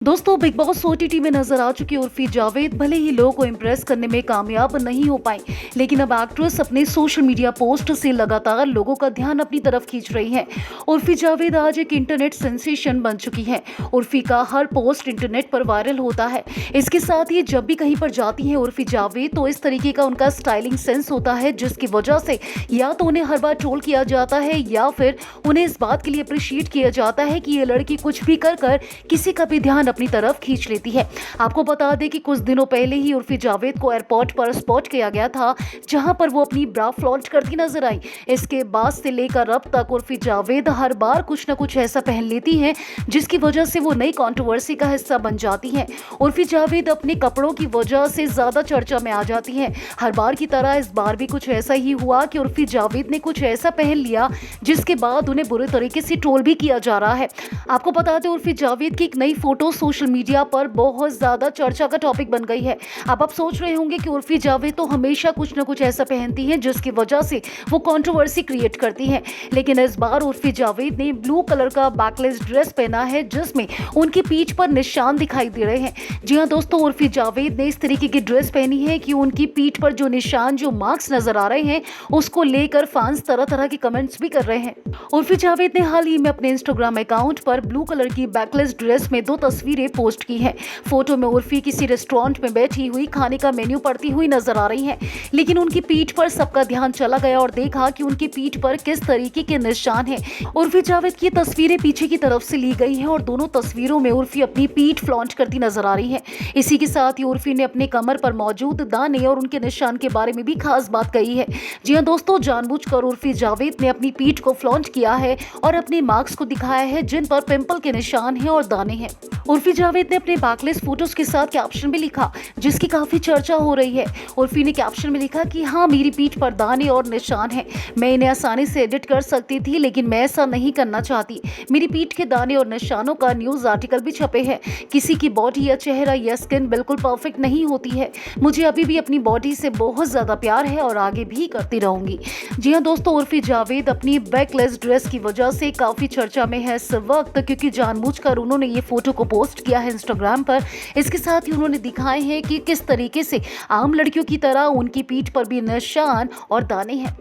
दोस्तों, big boss OTT में नजर आ चुकी उर्फी जावेद भले ही लोगों को इम्प्रेस करने में कामयाब नहीं हो पाई, लेकिन अब एक्ट्रेस अपने सोशल मीडिया पोस्ट से लगातार लोगों का ध्यान अपनी तरफ खींच रही है। उर्फी जावेद आज एक इंटरनेट सेंसेशन बन चुकी है। उर्फी का हर पोस्ट इंटरनेट पर वायरल होता है। इसके साथ ही जब भी कहीं पर जाती है उर्फी जावेद, तो इस तरीके का उनका स्टाइलिंग सेंस होता है, जिसकी वजह से या तो उन्हें हर बार ट्रोल किया जाता है या फिर उन्हें इस बात के लिए अप्रिशिएट किया जाता है कि ये लड़की कुछ भी कर किसी का भी ध्यान अपनी तरफ खींच लेती है। आपको बता दें कि कुछ दिनों पहले ही उर्फी जावेद को एयरपोर्ट पर स्पॉट किया गया था, जहां पर वो अपनी ब्रा फ्लॉन्ट करती नजर आई। इसके बाद से लेकर अब तक उर्फी जावेद हर बार कुछ न कुछ ऐसा पहन लेती हैं, जिसकी वजह से वो नई कंट्रोवर्सी का हिस्सा बन जाती हैं। उर्फी जावेद अपने कपड़ों की वजह से ज्यादा चर्चा में आ जाती हैं। हर बार की तरह इस बार भी कुछ ऐसा ही हुआ कि उर्फी जावेद ने कुछ ऐसा पहन लिया, जिसके बाद उन्हें बुरे तरीके से ट्रोल भी किया जा रहा है। आपको बता दें, उर्फी जावेद की एक नई फोटो सोशल मीडिया पर बहुत ज्यादा चर्चा का टॉपिक बन गई है। अब आप सोच रहे होंगे कि उर्फी जावेद तो हमेशा कुछ न कुछ ऐसा पहनती हैं, जिसकी वजह से वो कंट्रोवर्सी क्रिएट करती हैं, लेकिन इस बार उर्फी जावेद ने ब्लू कलर का बैकलेस ड्रेस पहना है, जिसमें उनकी पीठ पर निशान दिखाई दे रहे हैं। जी हाँ दोस्तों, उर्फी जावेद ने इस तरीके की ड्रेस पहनी है कि उनकी पीठ पर जो निशान, जो मार्क्स नजर आ रहे हैं, उसको लेकर फैंस तरह तरह के कमेंट्स भी कर रहे हैं। उर्फी जावेद ने हाल ही में अपने इंस्टाग्राम अकाउंट पर ब्लू कलर की बैकलेस ड्रेस में 2 तस्वीरें पोस्ट की हैं। फोटो में उर्फी किसी रेस्टोरेंट में बैठी हुई खाने का मेन्यू पढ़ती हुई नजर आ रही हैं, लेकिन उनकी पीठ पर सबका ध्यान चला गया और देखा कि उनकी पीठ पर किस तरीके के निशान हैं। उर्फी जावेद की तस्वीरें पीछे की तरफ से ली गई हैं और दोनों तस्वीरों में उर्फी अपनी पीठ फ्लॉन्ट करती नजर आ रही है। इसी के साथ ही उर्फी ने अपने कमर पर मौजूद दाने और उनके निशान के बारे में भी खास बात कही है। जी हाँ दोस्तों, जानबूझकर उर्फी जावेद ने अपनी पीठ को फ्लॉन्ट किया है और अपने मार्क्स को दिखाया है, जिन पर पिंपल के निशान हैं और दाने हैं। उर्फी जावेद ने अपने बैकलेस फोटोज के साथ कैप्शन भी लिखा, जिसकी काफी चर्चा हो रही है। उर्फी ने कैप्शन में लिखा कि हाँ, मेरी पीठ पर दाने और निशान हैं। मैं इन्हें आसानी से एडिट कर सकती थी, लेकिन मैं ऐसा नहीं करना चाहती। मेरी पीठ के दाने और निशानों का न्यूज आर्टिकल भी छपे हैं। किसी की बॉडी या चेहरा या स्किन बिल्कुल परफेक्ट नहीं होती है। मुझे अभी भी अपनी बॉडी से बहुत ज्यादा प्यार है और आगे भी करती रहूंगी। जी हाँ दोस्तों, उर्फी जावेद अपनी बैकलेस ड्रेस की वजह से काफी चर्चा में है इस वक्त, क्योंकि जानबूझकर उन्होंने ये फोटो को पोस्ट किया है इंस्टाग्राम पर। इसके साथ ही उन्होंने दिखाए हैं कि किस तरीके से आम लड़कियों की तरह उनकी पीठ पर भी निशान और दाने हैं।